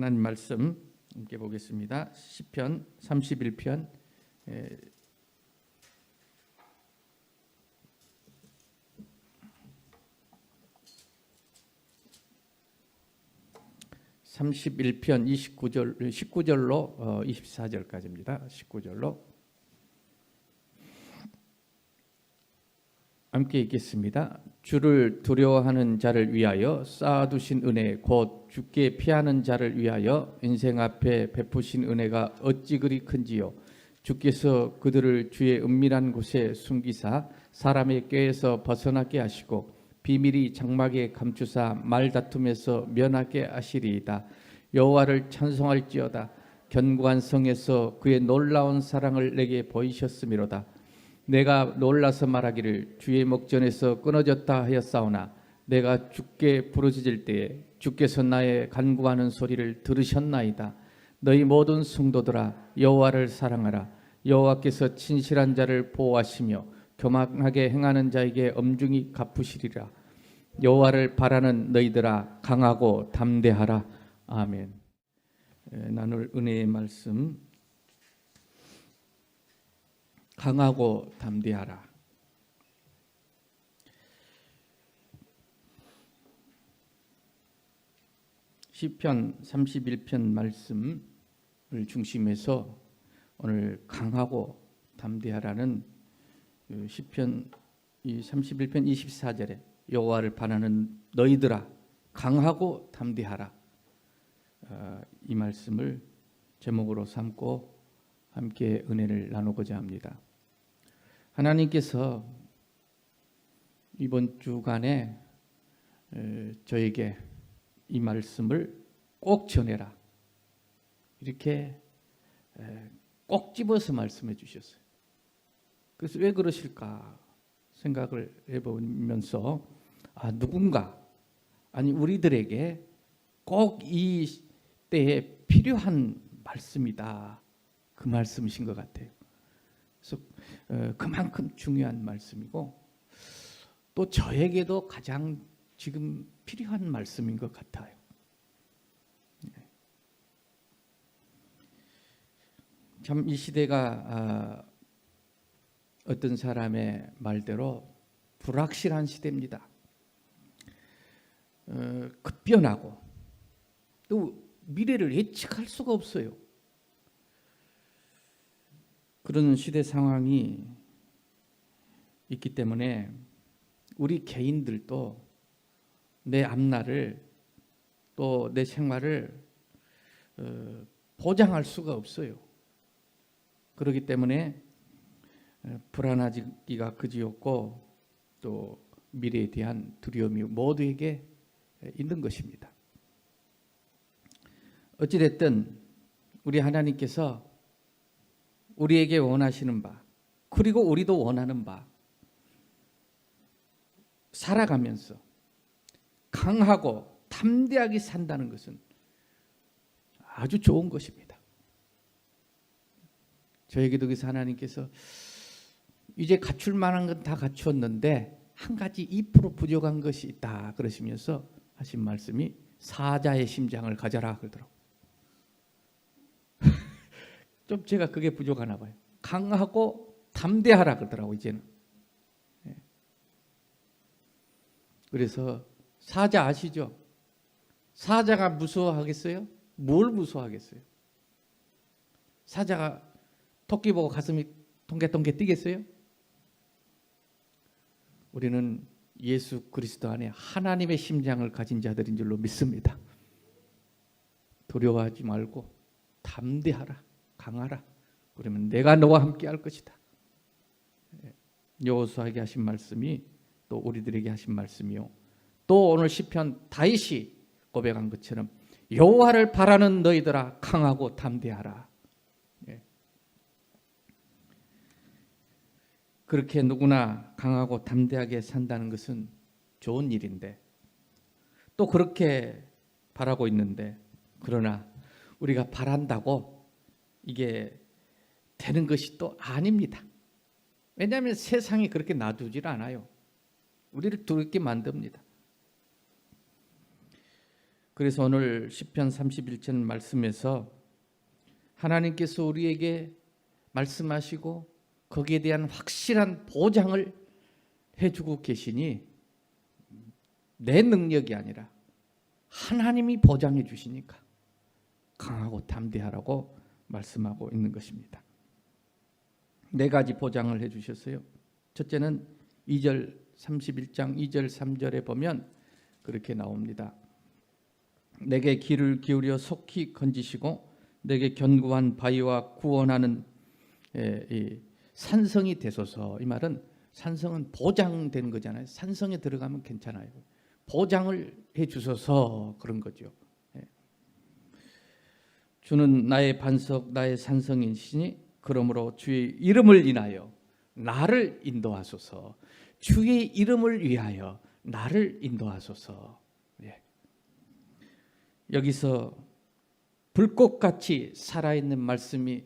하나님 말씀 함께 보겠습니다. 시편 31편 19절로 24절까지입니다. 19절로 함께 읽겠습니다. 주를 두려워하는 자를 위하여 쌓아두신 은혜 곧 주께 피하는 자를 위하여 인생 앞에 베푸신 은혜가 어찌 그리 큰지요. 주께서 그들을 주의 은밀한 곳에 숨기사 사람의 꾀에서 벗어나게 하시고 비밀이 장막에 감추사 말다툼에서 면하게 하시리이다. 여호와를 찬송할지어다. 견고한 성에서 그의 놀라운 사랑을 내게 보이셨음이로다. 내가 놀라서 말하기를 주의 목전에서 끊어졌다 하였사오나 내가 주께 부르짖을 때에 주께서 나의 간구하는 소리를 들으셨나이다. 너희 모든 성도들아 여호와를 사랑하라. 여호와께서 친실한 자를 보호하시며 교만하게 행하는 자에게 엄중히 갚으시리라. 여호와를 바라는 너희들아 강하고 담대하라. 아멘. 나눌 은혜의 말씀, 강하고 담대하라. 시편 31편 말씀을 중심해서 오늘 강하고 담대하라는 시편 31편 24절에 여호와를 바라는 너희들아 강하고 담대하라, 이 말씀을 제목으로 삼고 함께 은혜를 나누고자 합니다. 하나님께서 이번 주간에 저에게 이 말씀을 꼭 전해라, 이렇게 꼭 집어서 말씀해 주셨어요. 그래서 왜 그러실까 생각을 해보면서 누군가, 아니 우리들에게 꼭 이 때에 필요한 말씀이다, 그 말씀이신 것 같아요. 그래서 그만큼 중요한 말씀이고 또 저에게도 가장 지금 필요한 말씀인 것 같아요. 참 이 시대가 어떤 사람의 말대로 불확실한 시대입니다. 급변하고 또 미래를 예측할 수가 없어요. 그런 시대 상황이 있기 때문에 우리 개인들도 내 앞날을 또 내 생활을 보장할 수가 없어요. 그렇기 때문에 불안하기가 그지없고 또 미래에 대한 두려움이 모두에게 있는 것입니다. 어찌됐든 우리 하나님께서 우리에게 원하시는 바, 그리고 우리도 원하는 바, 살아가면서 강하고 담대하게 산다는 것은 아주 좋은 것입니다. 저에게도 그래서 하나님께서 이제 갖출 만한 건 다 갖추었는데 한 가지 2% 부족한 것이 있다 그러시면서 하신 말씀이 사자의 심장을 가져라 그러더라고요. 좀 제가 그게 부족하나 봐요. 강하고 담대하라 그러더라고요, 이제는. 그래서 사자 아시죠? 사자가 무서워하겠어요? 뭘 무서워하겠어요? 사자가 토끼 보고 가슴이 동게동게 뛰겠어요? 우리는 예수 그리스도 안에 하나님의 심장을 가진 자들인 줄로 믿습니다. 두려워하지 말고 담대하라, 강하라. 그러면 내가 너와 함께 할 것이다. 여호수아에게 하신 말씀이 또 우리들에게 하신 말씀이요, 또 오늘 시편 다윗이 고백한 것처럼 여호와를 바라는 너희들아 강하고 담대하라. 그렇게 누구나 강하고 담대하게 산다는 것은 좋은 일인데, 또 그렇게 바라고 있는데, 그러나 우리가 바란다고 이게 되는 것이 또 아닙니다. 왜냐하면 세상이 그렇게 놔두질 않아요. 우리를 두렵게 만듭니다. 그래서 오늘 시편 31편 말씀에서 하나님께서 우리에게 말씀하시고 거기에 대한 확실한 보장을 해주고 계시니 내 능력이 아니라 하나님이 보장해 주시니까 강하고 담대하라고 말씀하고 있는 것입니다. 네 가지 보장을 해 주셨어요. 첫째는 2절 31장 2절 3절에 보면 그렇게 나옵니다. 내게 귀를 기울여 속히 건지시고 내게 견고한 바위와 구원하는 산성이 되소서. 이 말은 산성은 보장되는 거잖아요. 산성에 들어가면 괜찮아요. 보장을 해 주소서 그런 거죠. 주는 나의 반석 나의 산성이시니 그러므로 주의 이름을 인하여 나를 인도하소서. 주의 이름을 위하여 나를 인도하소서. 여기서 불꽃같이 살아있는 말씀이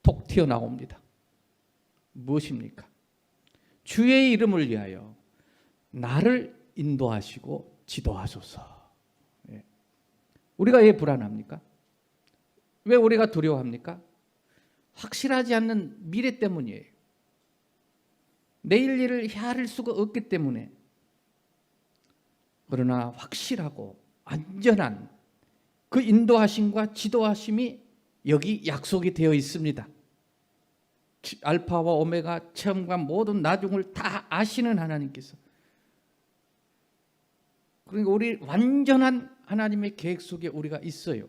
톡 튀어나옵니다. 무엇입니까? 주의 이름을 위하여 나를 인도하시고 지도하소서. 우리가 왜 불안합니까? 왜 우리가 두려워합니까? 확실하지 않는 미래 때문이에요. 내일 일을 헤아릴 수가 없기 때문에. 그러나 확실하고 안전한 그 인도하심과 지도하심이 여기 약속이 되어 있습니다. 알파와 오메가 처음과 모든 나중을 다 아시는 하나님께서, 그러니까 우리 완전한 하나님의 계획 속에 우리가 있어요.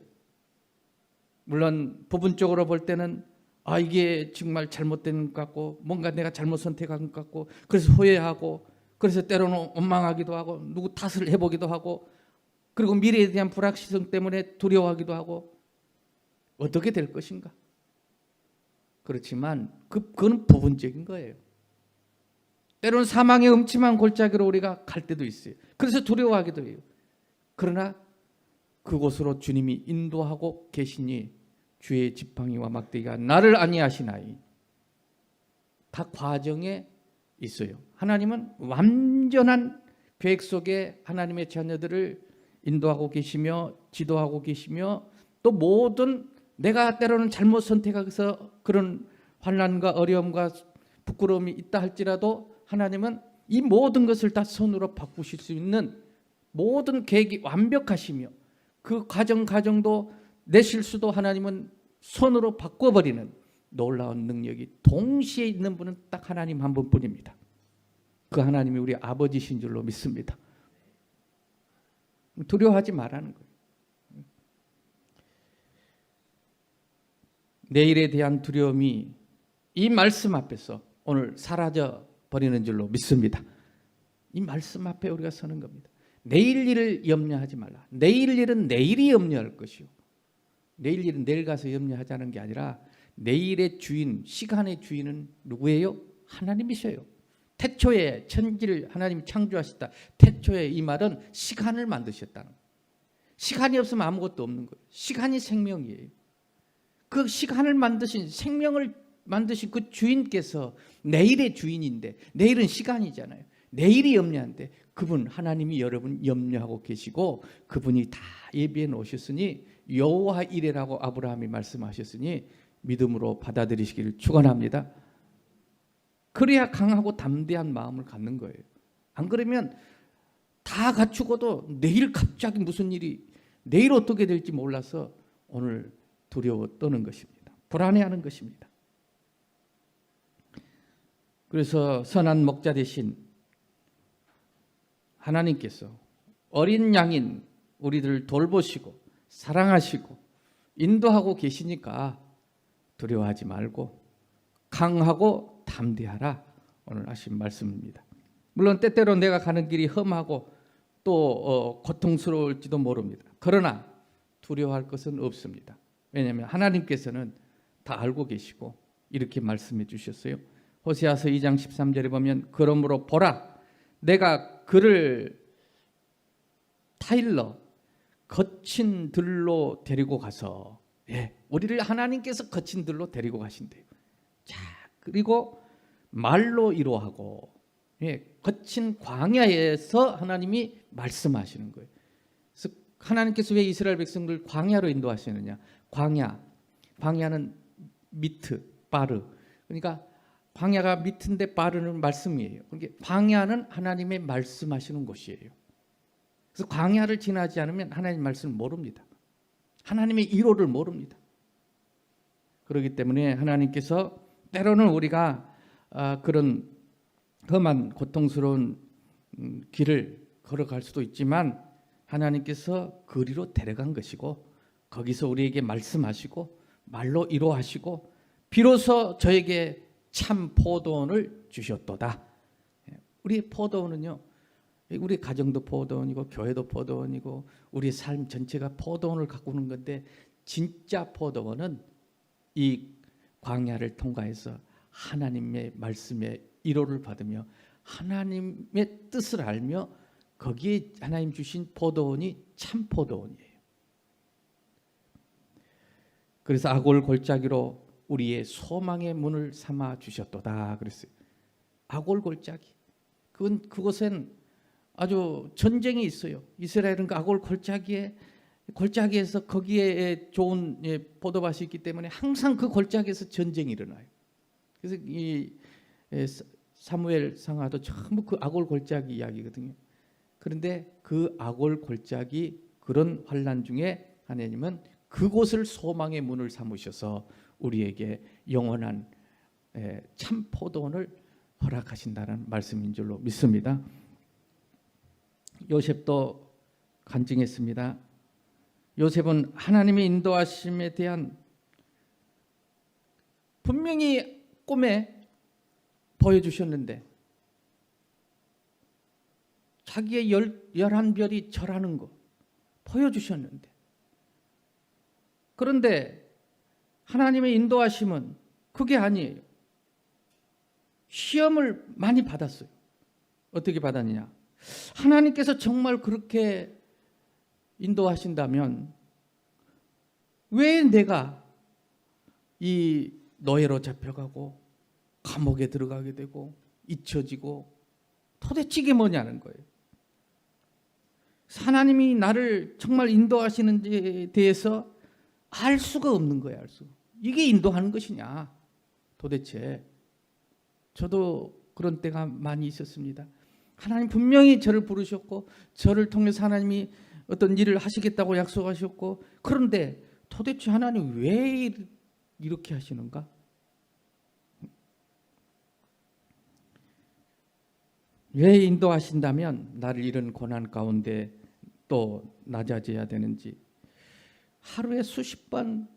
물론 부분적으로 볼 때는 이게 정말 잘못된 것 같고 뭔가 내가 잘못 선택한 것 같고 그래서 후회하고 그래서 때로는 원망하기도 하고 누구 탓을 해보기도 하고 그리고 미래에 대한 불확실성 때문에 두려워하기도 하고 어떻게 될 것인가. 그렇지만 그건 부분적인 거예요. 때로는 사망의 음침한 골짜기로 우리가 갈 때도 있어요. 그래서 두려워하기도 해요. 그러나 그곳으로 주님이 인도하고 계시니 주의 지팡이와 막대기가 나를 아니하시나이. 다 과정에 있어요. 하나님은 완전한 계획 속에 하나님의 자녀들을 인도하고 계시며 지도하고 계시며 또 모든 내가 때로는 잘못 선택해서 그런 환난과 어려움과 부끄러움이 있다 할지라도 하나님은 이 모든 것을 다 손으로 바꾸실 수 있는 모든 계획이 완벽하시며 그 과정도 내 실수도 하나님은 손으로 바꿔버리는 놀라운 능력이 동시에 있는 분은 딱 하나님 한 분뿐입니다. 그 하나님이 우리 아버지신 줄로 믿습니다. 두려워하지 말라는 거예요. 내일에 대한 두려움이 이 말씀 앞에서 오늘 사라져 버리는 줄로 믿습니다. 이 말씀 앞에 우리가 서는 겁니다. 내일 일을 염려하지 말라. 내일 일은 내일이 염려할 것이요. 내일 일은 내일 가서 염려하자는 게 아니라 내일의 주인, 시간의 주인은 누구예요? 하나님이셔요. 태초에 천지를 하나님이 창조하셨다. 태초에 이 말은 시간을 만드셨다는 거예요. 시간이 없으면 아무것도 없는 거예요. 시간이 생명이에요. 그 시간을 만드신, 생명을 만드신 그 주인께서 내일의 주인인데 내일은 시간이잖아요. 내일이 염려한데 그분 하나님이 여러분 염려하고 계시고 그분이 다 예비해 놓으셨으니 여호와 이레라고 아브라함이 말씀하셨으니 믿음으로 받아들이시기를 축원합니다. 그래야 강하고 담대한 마음을 갖는 거예요. 안 그러면 다 갖추고도 내일 갑자기 무슨 일이 내일 어떻게 될지 몰라서 오늘 두려워 떠는 것입니다. 불안해하는 것입니다. 그래서 선한 목자 대신 하나님께서 어린 양인 우리들을 돌보시고 사랑하시고 인도하고 계시니까 두려워하지 말고 강하고 담대하라 오늘 하신 말씀입니다. 물론 때때로 내가 가는 길이 험하고 또 고통스러울지도 모릅니다. 그러나 두려워할 것은 없습니다. 왜냐하면 하나님께서는 다 알고 계시고 이렇게 말씀해 주셨어요. 호세아서 2장 13절에 보면 그러므로 보라 내가 그를 타일러 거친 들로 데리고 가서 우리를 하나님께서 거친 들로 데리고 가신대요. 자, 그리고 말로 이루하고 거친 광야에서 하나님이 말씀하시는 거예요. 그래서 하나님께서 왜 이스라엘 백성들 광야로 인도하시느냐? 광야는 미트, 바르. 그러니까 광야가 미트인데 바르는 말씀이에요. 그러니까 광야는 하나님의 말씀하시는 곳이에요. 그래서 광야를 지나지 않으면 하나님의 말씀을 모릅니다. 하나님의 이로를 모릅니다. 그렇기 때문에 하나님께서 때로는 우리가 그런 험한 고통스러운 길을 걸어갈 수도 있지만 하나님께서 거리로 데려간 것이고 거기서 우리에게 말씀하시고 말로 이루하시고 비로소 저에게 참 포도원을 주셨도다. 우리 포도원은요, 우리 가정도 포도원이고 교회도 포도원이고 우리 삶 전체가 포도원을 가꾸는 건데 진짜 포도원은 이 광야를 통과해서 하나님의 말씀의 이로를 받으며 하나님의 뜻을 알며 거기에 하나님 주신 포도원이 참 포도원이에요. 그래서 아골 골짜기로 우리의 소망의 문을 삼아 주셨도다 그랬어요. 아골 골짜기. 그곳엔 아주 전쟁이 있어요. 이스라엘은 그 아골 골짜기에서 거기에 좋은 포도밭이 있기 때문에 항상 그 골짜기에서 전쟁이 일어나요. 그래서 이 사무엘 상하도 전부 그 아골 골짜기 이야기거든요. 그런데 그 아골 골짜기 그런 환난 중에 하나님은 그곳을 소망의 문을 삼으셔서 우리에게 영원한 참 포도원을 허락하신다는 말씀인 줄로 믿습니다. 요셉도 간증했습니다. 요셉은 하나님의 인도하심에 대한 분명히 꿈에 보여주셨는데 자기의 11별이 절하는 거 보여주셨는데 그런데 하나님의 인도하심은 그게 아니에요. 시험을 많이 받았어요. 어떻게 받았느냐? 하나님께서 정말 그렇게 인도하신다면 왜 내가 이 노예로 잡혀가고 감옥에 들어가게 되고 잊혀지고 도대체 이게 뭐냐는 거예요. 하나님이 나를 정말 인도하시는지에 대해서 알 수가 없는 거예요. 알 수. 이게 인도하는 것이냐 도대체. 저도 그런 때가 많이 있었습니다. 하나님 분명히 저를 부르셨고 저를 통해서 하나님이 어떤 일을 하시겠다고 약속하셨고 그런데 도대체 하나님 왜 이렇게 하시는가? 왜 인도하신다면 나를 이런 고난 가운데 또 낮아져야 되는지 하루에 수십 번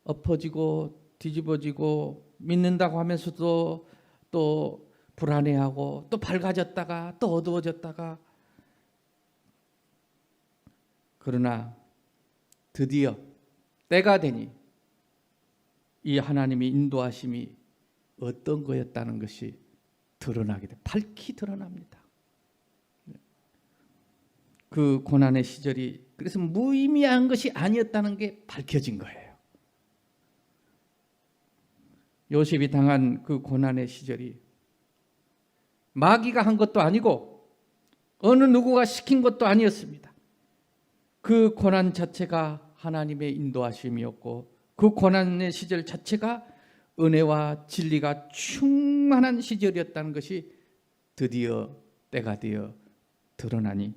엎어지고 뒤집어지고 믿는다고 하면서도 또 불안해하고 또 밝아졌다가 또 어두워졌다가 그러나 드디어 때가 되니 이 하나님의 인도하심이 어떤 거였다는 것이 드러나게 돼 밝히 드러납니다. 그 고난의 시절이 그래서 무의미한 것이 아니었다는 게 밝혀진 거예요. 요셉이 당한 그 고난의 시절이 마귀가 한 것도 아니고 어느 누구가 시킨 것도 아니었습니다. 그 고난 자체가 하나님의 인도하심이었고 그 고난의 시절 자체가 은혜와 진리가 충만한 시절이었다는 것이 드디어 때가 되어 드러나니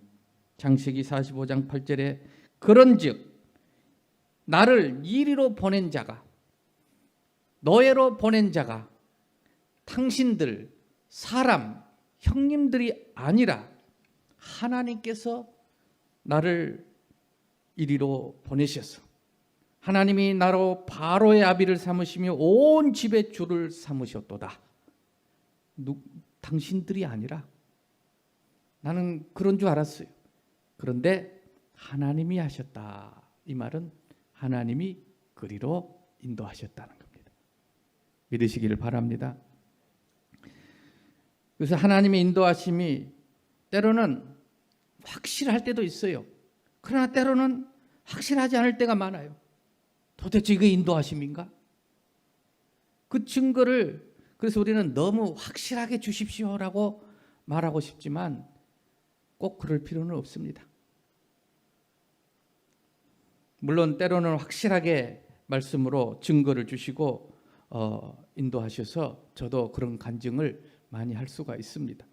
창세기 45장 8절에 그런즉 나를 이리로 보낸 자가 노예로 보낸 자가 당신들 사람 형님들이 아니라 하나님께서 나를 이리로 보내셔서 하나님이 나로 바로의 아비를 삼으시며 온 집의 주를 삼으셨도다. 당신들이 아니라 나는 그런 줄 알았어요. 그런데 하나님이 하셨다. 이 말은 하나님이 그리로 인도하셨다는 겁니다. 믿으시기를 바랍니다. 그래서 하나님의 인도하심이 때로는 확실할 때도 있어요. 그러나 때로는 확실하지 않을 때가 많아요. 도대체 이게 인도하심인가? 그 증거를 그래서 우리는 너무 확실하게 주십시오라고 말하고 싶지만 꼭 그럴 필요는 없습니다. 물론 때로는 확실하게 말씀으로 증거를 주시고 인도하셔서 저도 그런 간증을 많이 할 수가 있습니다.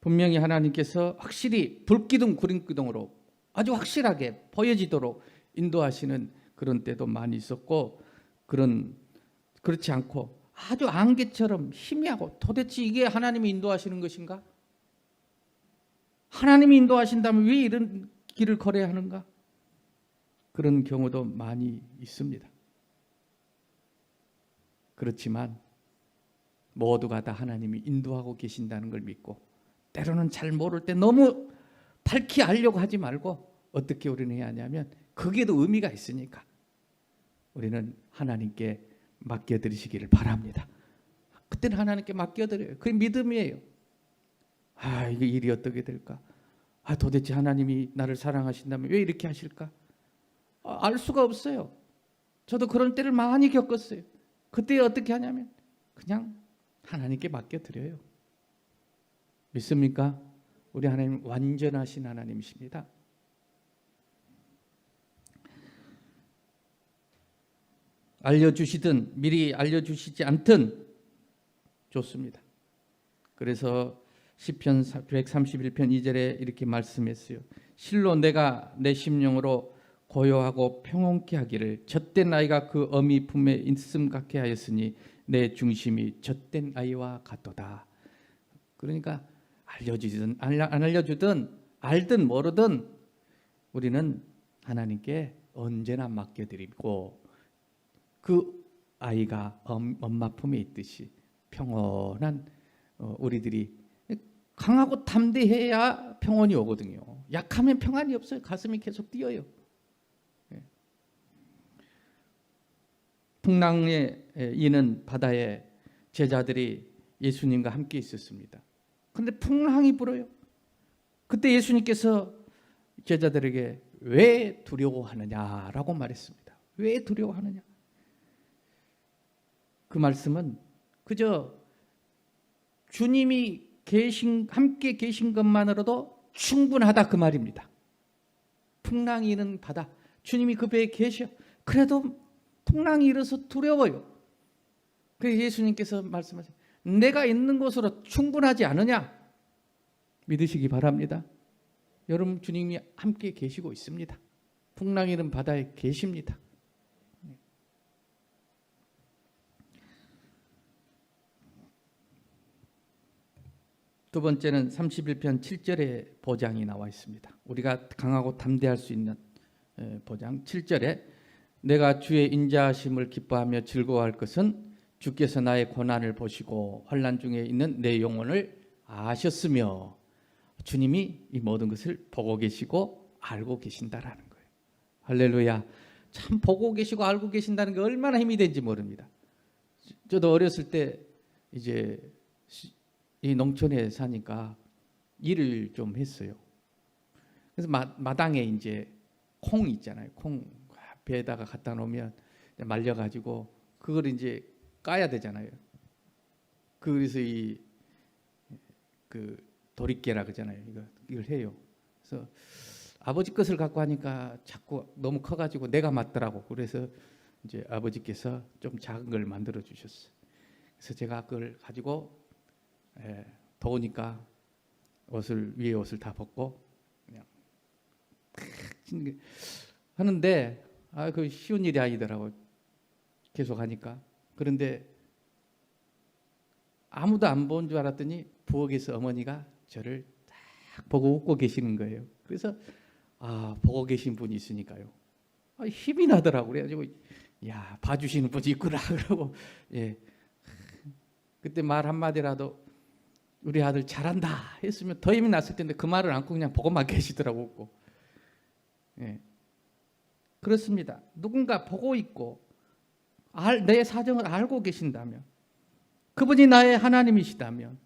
분명히 하나님께서 확실히 불기둥 구름기둥으로 아주 확실하게 보여지도록 인도하시는 그런 때도 많이 있었고, 그렇지 않고 아주 안개처럼 희미하고, 도대체 이게 하나님이 인도하시는 것인가? 하나님이 인도하신다면 왜 이런 길을 걸어야 하는가? 그런 경우도 많이 있습니다. 그렇지만 모두가 다 하나님이 인도하고 계신다는 걸 믿고, 때로는 잘 모를 때 너무 밝히 알려고 하지 말고 어떻게 우리는 해야 하냐면, 거기에도 의미가 있으니까 우리는 하나님께 맡겨드리시기를 바랍니다. 그때는 하나님께 맡겨드려요. 그게 믿음이에요. 이게 일이 어떻게 될까? 도대체 하나님이 나를 사랑하신다면 왜 이렇게 하실까? 알 수가 없어요. 저도 그런 때를 많이 겪었어요. 그때 어떻게 하냐면 그냥 하나님께 맡겨드려요. 믿습니까? 우리 하나님 완전하신 하나님이십니다. 알려주시든 미리 알려주시지 않든 좋습니다. 그래서 시편 131편 2절에 이렇게 말씀했어요. 실로 내가 내 심령으로 고요하고 평온케 하기를, 젖된 아이가 그 어미 품에 있음 같게 하였으니 내 중심이 젖된 아이와 같도다. 그러니까 알려주든 안 알려주든 알든 모르든 우리는 하나님께 언제나 맡겨드리고, 그 아이가 엄마 품에 있듯이 평온한 우리들이 강하고 담대해야 평온이 오거든요. 약하면 평안이 없어요. 가슴이 계속 뛰어요. 풍랑에 이는 바다에 제자들이 예수님과 함께 있었습니다. 그런데 풍랑이 불어요. 그때 예수님께서 제자들에게 왜 두려워하느냐라고 말했습니다. 왜 두려워하느냐? 그 말씀은 그저 주님이 함께 계신 것만으로도 충분하다 그 말입니다. 풍랑이 이는 바다, 주님이 그 배에 계셔. 그래도 풍랑이 일어서 두려워요. 그래서 예수님께서 말씀하세요. 내가 있는 곳으로 충분하지 않으냐? 믿으시기 바랍니다. 여러분, 주님이 함께 계시고 있습니다. 풍랑이 이는 바다에 계십니다. 두 번째는 31편 7절에 보장이 나와 있습니다. 우리가 강하고 담대할 수 있는 보장. 7절에 내가 주의 인자하심을 기뻐하며 즐거워할 것은 주께서 나의 고난을 보시고 환난 중에 있는 내 영혼을 아셨으며, 주님이 이 모든 것을 보고 계시고 알고 계신다라는 거예요. 할렐루야. 참 보고 계시고 알고 계신다는 게 얼마나 힘이 된지 모릅니다. 저도 어렸을 때 이제 이 농촌에 사니까 일을 좀 했어요. 그래서 마당에 이제 콩 있잖아요. 콩 배에다가 갖다 놓으면 말려가지고 그걸 이제 까야 되잖아요. 그래서 그 도리깨라 그러잖아요. 이걸 해요. 그래서 아버지 것을 갖고 하니까 자꾸 너무 커가지고 내가 맞더라고. 그래서 이제 아버지께서 좀 작은 걸 만들어 주셨어요. 그래서 제가 그걸 가지고 더우니까 위에 옷을 다 벗고 그냥 하는데 그 쉬운 일이 아니더라고. 계속 하니까. 그런데 아무도 안 본 줄 알았더니 부엌에서 어머니가 저를 딱 보고 웃고 계시는 거예요. 그래서 보고 계신 분이 있으니까요. 힘이 나더라고. 그래가지고 야, 봐주시는 분이 있구나. 그러고 그때 말 한마디라도 우리 아들 잘한다 했으면 더 힘이 났을 텐데 그 말을 안고 그냥 보고만 계시더라고. 웃고. 그렇습니다. 누군가 보고 있고 내 사정을 알고 계신다면, 그분이 나의 하나님이시다면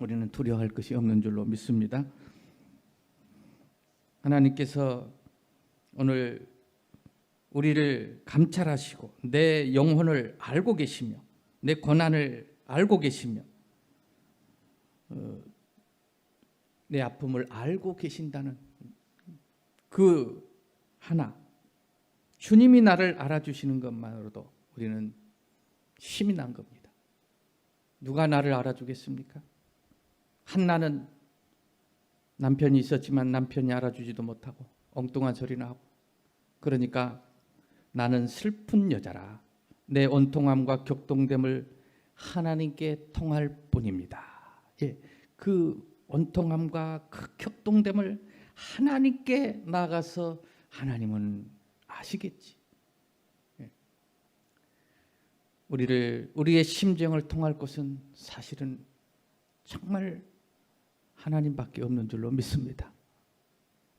우리는 두려워할 것이 없는 줄로 믿습니다. 하나님께서 오늘 우리를 감찰하시고 내 영혼을 알고 계시며 내 고난을 알고 계시며 내 아픔을 알고 계신다는 그 하나, 주님이 나를 알아주시는 것만으로도 우리는 힘이 난 겁니다. 누가 나를 알아주겠습니까? 한나는 남편이 있었지만 남편이 알아주지도 못하고 엉뚱한 소리나 하고, 그러니까 나는 슬픈 여자라 내 온통함과 격동됨을 하나님께 통할 뿐입니다. 예, 그 온통함과 그 격동됨을 하나님께 나가서 하나님은 아시겠지. 예. 우리의 심정을 통할 것은 사실은 정말 하나님밖에 없는 줄로 믿습니다.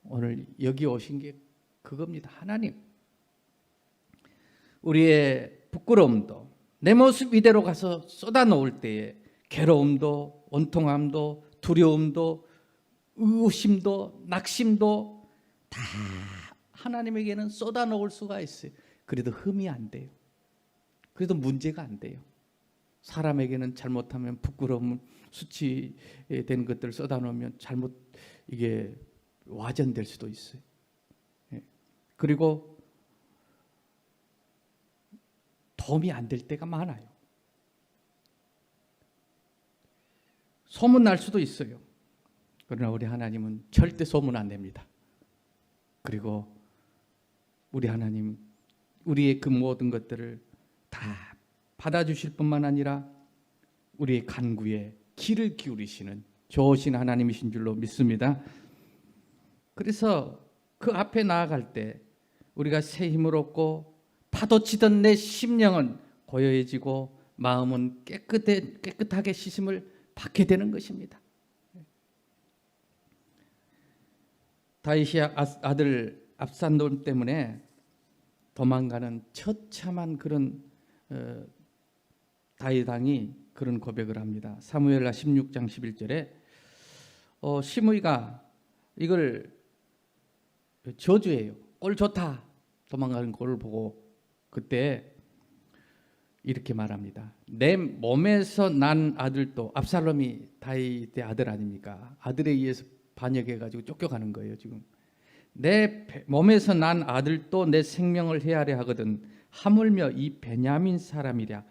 오늘 여기 오신 게 그겁니다. 하나님. 우리의 부끄러움도 내 모습 이대로 가서 쏟아놓을 때에 괴로움도 온통함도 두려움도 의심도 낙심도 다 하나님에게는 쏟아놓을 수가 있어요. 그래도 흠이 안 돼요. 그래도 문제가 안 돼요. 사람에게는 잘못하면 부끄러움, 수치된 것들을 쏟아놓으면 잘못 이게 와전될 수도 있어요. 그리고 도움이 안 될 때가 많아요. 소문날 수도 있어요. 그러나 우리 하나님은 절대 소문 안 냅니다. 그리고 우리 하나님, 우리의 그 모든 것들을 다 받아주실 뿐만 아니라 우리의 간구에 귀를 기울이시는 좋으신 하나님이신 줄로 믿습니다. 그래서 그 앞에 나아갈 때 우리가 새 힘을 얻고 파도치던 내 심령은 고요해지고 마음은 깨끗하게 씻음을 받게 되는 것입니다. 다윗의 아들 압살롬 때문에 도망가는 처참한 그런 다윗 왕이 그런 고백을 합니다. 사무엘하 16장 11절에 시므이가 이걸 저주해요. 꼴 좋다. 도망가는 꼴을 보고 그때 이렇게 말합니다. 내 몸에서 난 아들도, 압살롬이 다윗의 아들 아닙니까? 아들에 의해서 반역해가지고 쫓겨가는 거예요. 지금 내 몸에서 난 아들도 내 생명을 해하려 하거든 하물며 이 베냐민 사람이랴.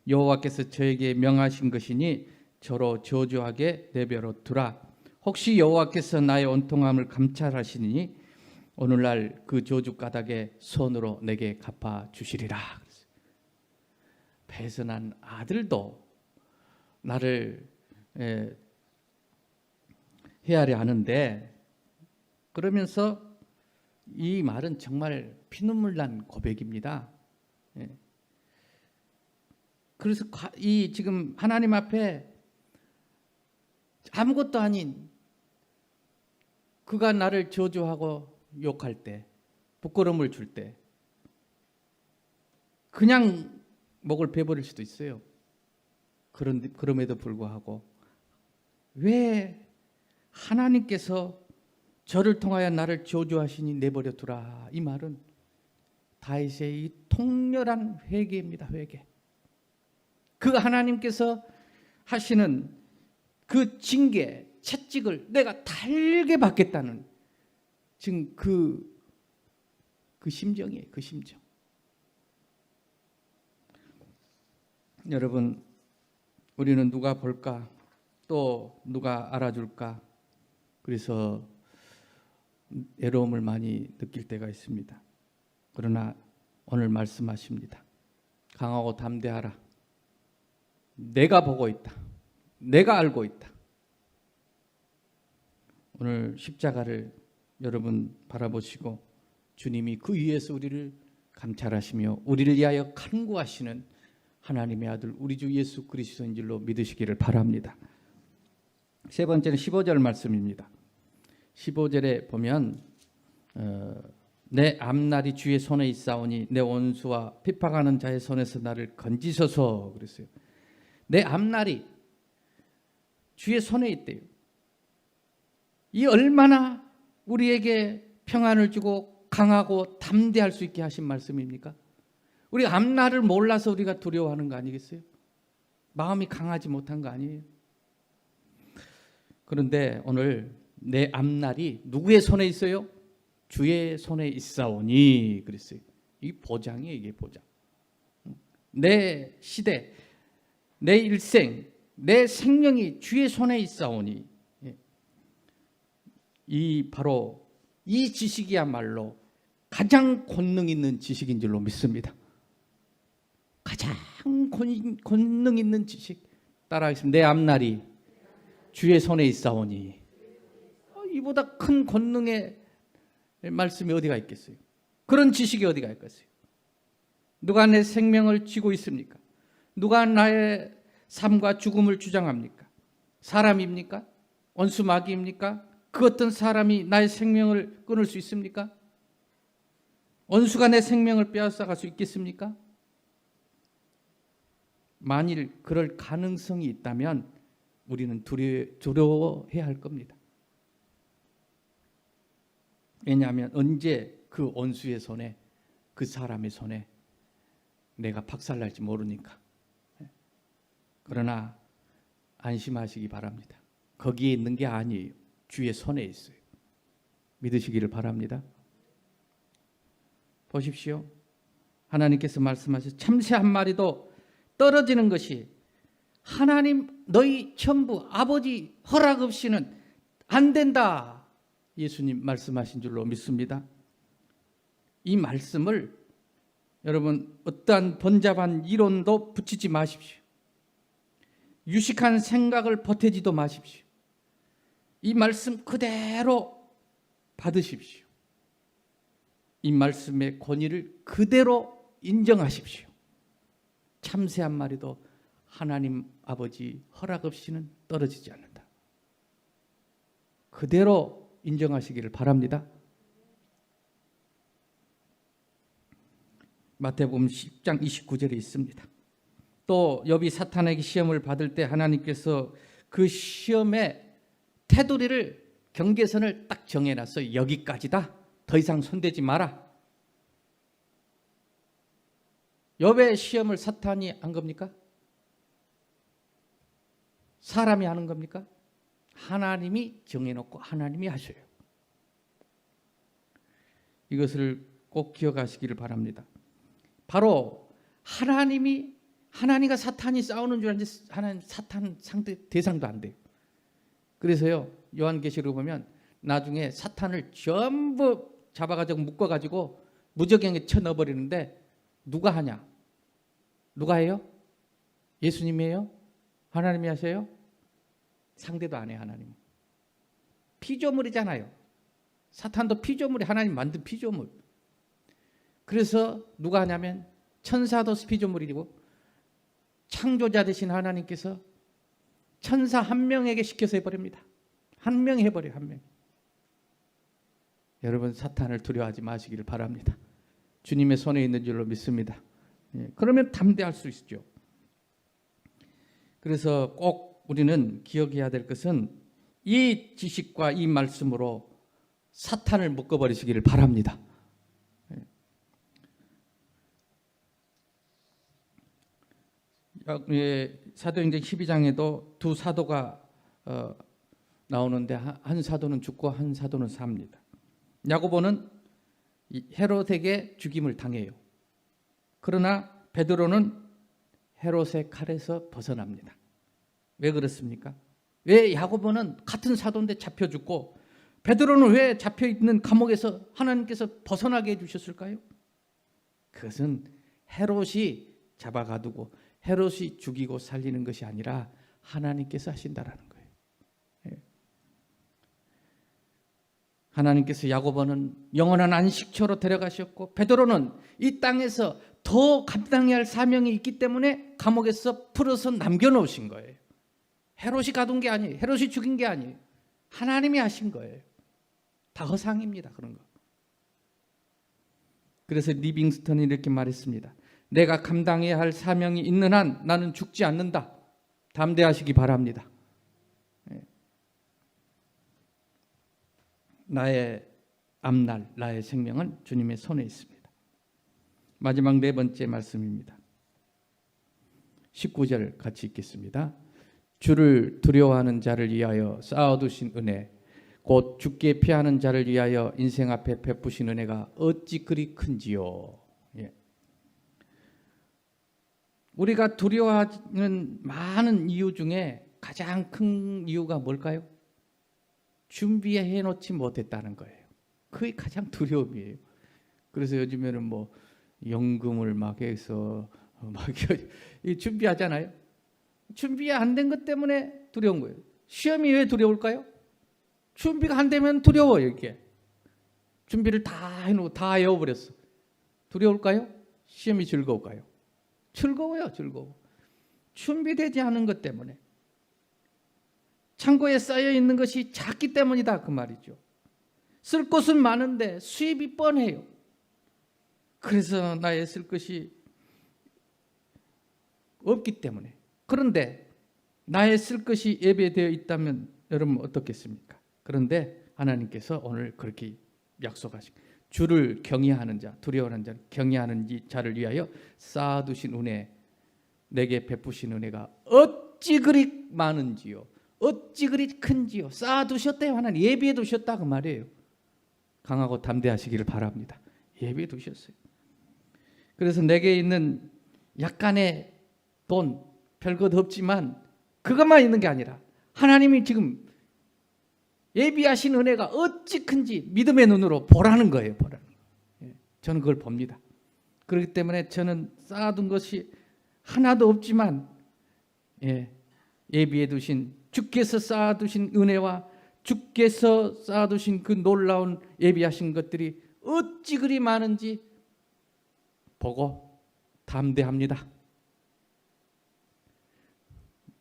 여호와께서 저에게 명하신 것이니 저로 저주하게 내버려 두라. 혹시 여호와께서 나의 온통함을 감찰하시니 오늘날 그 저주 까닭에 손으로 내게 갚아 주시리라. 배에서 난 아들도 나를 헤아려 하는데, 그러면서 이 말은 정말 피눈물 난 고백입니다. 그래서 이 지금 하나님 앞에 아무것도 아닌 그가 나를 저주하고 욕할 때, 부끄러움을 줄 때 그냥 목을 베버릴 수도 있어요. 그럼에도 불구하고 왜 하나님께서 저를 통하여 나를 저주하시니 내버려 두라. 이 말은 다윗의 이 통렬한 회개입니다. 회개. 그 하나님께서 하시는 그 징계, 채찍을 내가 달게 받겠다는 지금 그 심정이에요. 그 심정. 여러분, 우리는 누가 볼까? 또 누가 알아줄까? 그래서 외로움을 많이 느낄 때가 있습니다. 그러나 오늘 말씀하십니다. 강하고 담대하라. 내가 보고 있다. 내가 알고 있다. 오늘 십자가를 여러분 바라보시고 주님이 그 위에서 우리를 감찰하시며 우리를 위하여 간구하시는 하나님의 아들 우리 주 예수 그리스도인 줄로 믿으시기를 바랍니다. 세 번째는 15절 말씀입니다. 15절에 보면 내 앞날이 주의 손에 있사오니 내 원수와 핍박하는 자의 손에서 나를 건지소서 그랬어요. 내 앞날이 주의 손에 있대요. 이 얼마나 우리에게 평안을 주고 강하고 담대할 수 있게 하신 말씀입니까? 우리 앞날을 몰라서 우리가 두려워하는 거 아니겠어요? 마음이 강하지 못한 거 아니에요? 그런데 오늘 내 앞날이 누구의 손에 있어요? 주의 손에 있사오니 그랬어요. 이 보장이에요. 이게 보장. 내 시대, 내 일생, 내 생명이 주의 손에 있사오니 이 바로 이 지식이야말로 가장 권능 있는 지식인 줄로 믿습니다. 가장 권능 있는 지식. 따라하겠습니다. 내 앞날이 주의 손에 있사오니. 이보다 큰 권능의 말씀이 어디가 있겠어요? 그런 지식이 어디가 있겠어요? 누가 내 생명을 쥐고 있습니까? 누가 나의 삶과 죽음을 주장합니까? 사람입니까? 원수 마귀입니까? 그 어떤 사람이 나의 생명을 끊을 수 있습니까? 원수가 내 생명을 빼앗아갈 수 있겠습니까? 만일 그럴 가능성이 있다면 우리는 두려워해야 할 겁니다. 왜냐하면 언제 그 원수의 손에, 그 사람의 손에 내가 박살날지 모르니까. 그러나 안심하시기 바랍니다. 거기에 있는 게 아니에요. 주의 손에 있어요. 믿으시기를 바랍니다. 보십시오. 하나님께서 말씀하셔서 참새 한 마리도 떨어지는 것이 하나님 너희 전부 아버지 허락 없이는 안 된다. 예수님 말씀하신 줄로 믿습니다. 이 말씀을 여러분 어떠한 번잡한 이론도 붙이지 마십시오. 유식한 생각을 보태지도 마십시오. 이 말씀 그대로 받으십시오. 이 말씀의 권위를 그대로 인정하십시오. 참새 한 마리도 하나님 아버지 허락 없이는 떨어지지 않는다. 그대로 인정하시기를 바랍니다. 마태복음 10장 29절에 있습니다. 또 욥이 사탄에게 시험을 받을 때 하나님께서 그 시험의 테두리를 경계선을 딱 정해놨어요. 여기까지다. 더 이상 손대지 마라. 욥의 시험을 사탄이 한 겁니까? 사람이 하는 겁니까? 하나님이 정해놓고 하나님이 하셔요. 이것을 꼭 기억하시기를 바랍니다. 바로 하나님과 사탄이 싸우는 줄 알았는데 하나님 사탄 상대 대상도 안 돼요. 그래서요 요한계시록 보면 나중에 사탄을 전부 잡아가지고 묶어가지고 무저갱에 쳐넣어버리는데 누가 하냐? 누가 해요? 예수님이 해요? 하나님이 하세요? 상대도 안 해요. 하나님. 피조물이잖아요. 사탄도 피조물이 하나님 만든 피조물. 그래서 누가 하냐면 천사도 피조물이고 창조자 되신 하나님께서 천사 한 명에게 시켜서 해버립니다. 한 명이 해버려요. 한 명. 여러분 사탄을 두려워하지 마시기를 바랍니다. 주님의 손에 있는 줄로 믿습니다. 그러면 담대할 수 있죠. 그래서 꼭 우리는 기억해야 될 것은 이 지식과 이 말씀으로 사탄을 묶어버리시기를 바랍니다. 사도행전 12장에도 두 사도가 나오는데 한 사도는 죽고 한 사도는 삽니다. 야고보는 헤롯에게 죽임을 당해요. 그러나 베드로는 헤롯의 칼에서 벗어납니다. 왜 그렇습니까? 왜 야고보는 같은 사도인데 잡혀 죽고 베드로는 왜 잡혀 있는 감옥에서 하나님께서 벗어나게 해주셨을까요? 그것은 헤롯이 잡아가두고 헤롯이 죽이고 살리는 것이 아니라 하나님께서 하신다라는 거예요. 하나님께서 야고보는 영원한 안식처로 데려가셨고 베드로는 이 땅에서 더 감당해야 할 사명이 있기 때문에 감옥에서 풀어서 남겨놓으신 거예요. 헤롯이 가둔 게 아니에요. 헤롯이 죽인 게 아니에요. 하나님이 하신 거예요. 다 허상입니다. 그런 거. 그래서 리빙스턴이 이렇게 말했습니다. 내가 감당해야 할 사명이 있는 한 나는 죽지 않는다. 담대하시기 바랍니다. 나의 앞날, 나의 생명은 주님의 손에 있습니다. 마지막 네 번째 말씀입니다. 19절 같이 읽겠습니다. 주를 두려워하는 자를 위하여 쌓아두신 은혜, 곧 죽게 피하는 자를 위하여 인생 앞에 베푸신 은혜가 어찌 그리 큰지요. 우리가 두려워하는 많은 이유 중에 가장 큰 이유가 뭘까요? 준비해 놓지 못했다는 거예요. 그게 가장 두려움이에요. 그래서 요즘에는 뭐 연금을 막 해서 막 준비하잖아요. 준비 안 된 것 때문에 두려운 거예요. 시험이 왜 두려울까요? 준비가 안 되면 두려워요. 이게 준비를 다 해놓고 다 외워버렸어. 두려울까요? 시험이 즐거울까요? 즐거워요. 즐거워. 준비되지 않은 것 때문에, 창고에 쌓여 있는 것이 작기 때문이다 그 말이죠. 쓸 것은 많은데 수입이 뻔해요. 그래서 나의 쓸 것이 없기 때문에. 그런데 나의 쓸 것이 예배되어 있다면 여러분 어떻겠습니까? 그런데 하나님께서 오늘 그렇게 약속하시고, 주를 경외하는 자, 두려워하는 자, 경외하는 자를 위하여 쌓아두신 은혜, 내게 베푸신 은혜가 어찌 그리 많은지요, 어찌 그리 큰지요. 쌓아두셨대요. 하나님 예비해 두셨다 그 말이에요. 강하고 담대하시기를 바랍니다. 예비해 두셨어요. 그래서 내게 있는 약간의 돈, 별것 없지만 그것만 있는 게 아니라 하나님이 지금 예비하신 은혜가 어찌 큰지 믿음의 눈으로 보라는 거예요. 보라는 거예요. 저는 그걸 봅니다. 그렇기 때문에 저는 쌓아둔 것이 하나도 없지만 예비해 두신, 주께서 쌓아두신 은혜와 주께서 쌓아두신 그 놀라운 예비하신 것들이 어찌 그리 많은지 보고 담대합니다.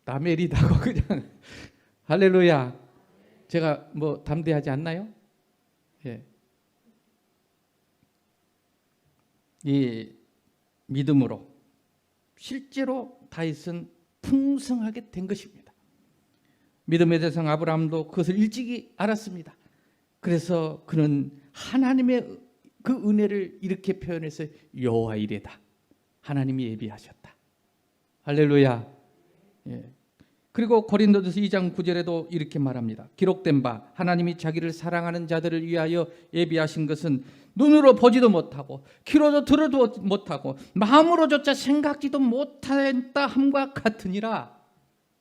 나메리다고 그냥 할렐루야. 제가 뭐 담대하지 않나요? 예. 이 믿음으로 실제로 다윗은 풍성하게 된 것입니다. 믿음의 대상 아브라함도 그것을 일찍이 알았습니다. 그래서 그는 하나님의 그 은혜를 이렇게 표현해서 여호와 이레다, 하나님이 예비하셨다. 할렐루야. 예. 그리고 고린도전서 2장 9절에도 이렇게 말합니다. 기록된 바 하나님이 자기를 사랑하는 자들을 위하여 예비하신 것은 눈으로 보지도 못하고 귀로도 들어도 못하고 마음으로조차 생각지도 못했다 함과 같으니라.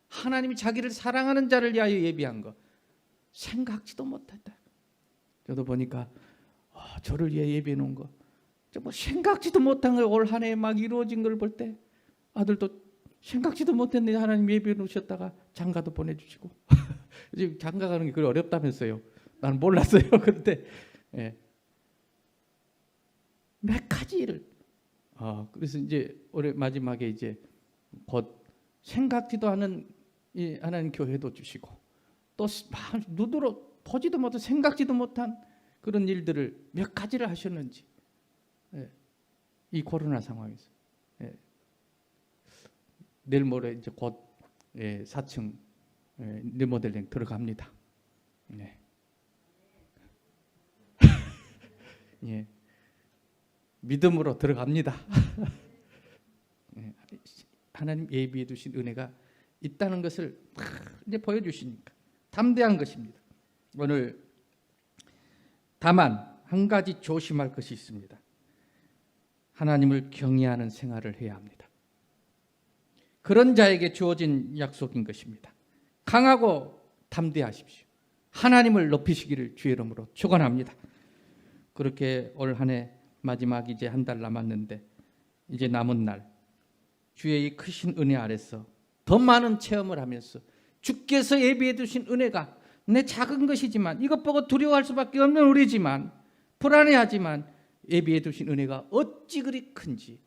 하나님이 자기를 사랑하는 자를 위하여 예비한 것, 생각지도 못했다. 저도 보니까 저를 위해 예비해 놓은 거, 뭐 생각지도 못한 걸 올 한 해 막 이루어진 걸 볼 때 아들도 생각지도 못했는데 하나님 예비해 놓으셨다가 장가도 보내주시고 지금 장가 가는 게 그리 어렵다면서요. 나는 몰랐어요. 그런데 몇 가지를 그래서 이제 올해 마지막에 이제 곧 생각지도 않은 이 하나님 교회도 주시고 또 눈으로 보지도 못한 생각지도 못한 그런 일들을 몇 가지를 하셨는지, 이 코로나 상황에서 내일 모레 이제 곧 4층 리모델링 들어갑니다. 네. 예. 믿음으로 들어갑니다. 하나님 예비해 두신 은혜가 있다는 것을 이제 보여주시니까 담대한 것입니다. 오늘 다만 한 가지 조심할 것이 있습니다. 하나님을 경외하는 생활을 해야 합니다. 그런 자에게 주어진 약속인 것입니다. 강하고 담대하십시오. 하나님을 높이시기를 주의 이름으로 축원합니다. 그렇게 올 한 해 마지막 이제 한 달 남았는데, 이제 남은 날 주의 이 크신 은혜 아래서 더 많은 체험을 하면서 주께서 예비해 두신 은혜가 내 작은 것이지만 이것 보고 두려워할 수밖에 없는 우리지만, 불안해하지만 예비해 두신 은혜가 어찌 그리 큰지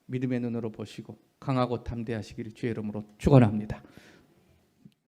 믿음의 눈으로 보시고 강하고 담대하시기를 주의 이름으로 축원합니다.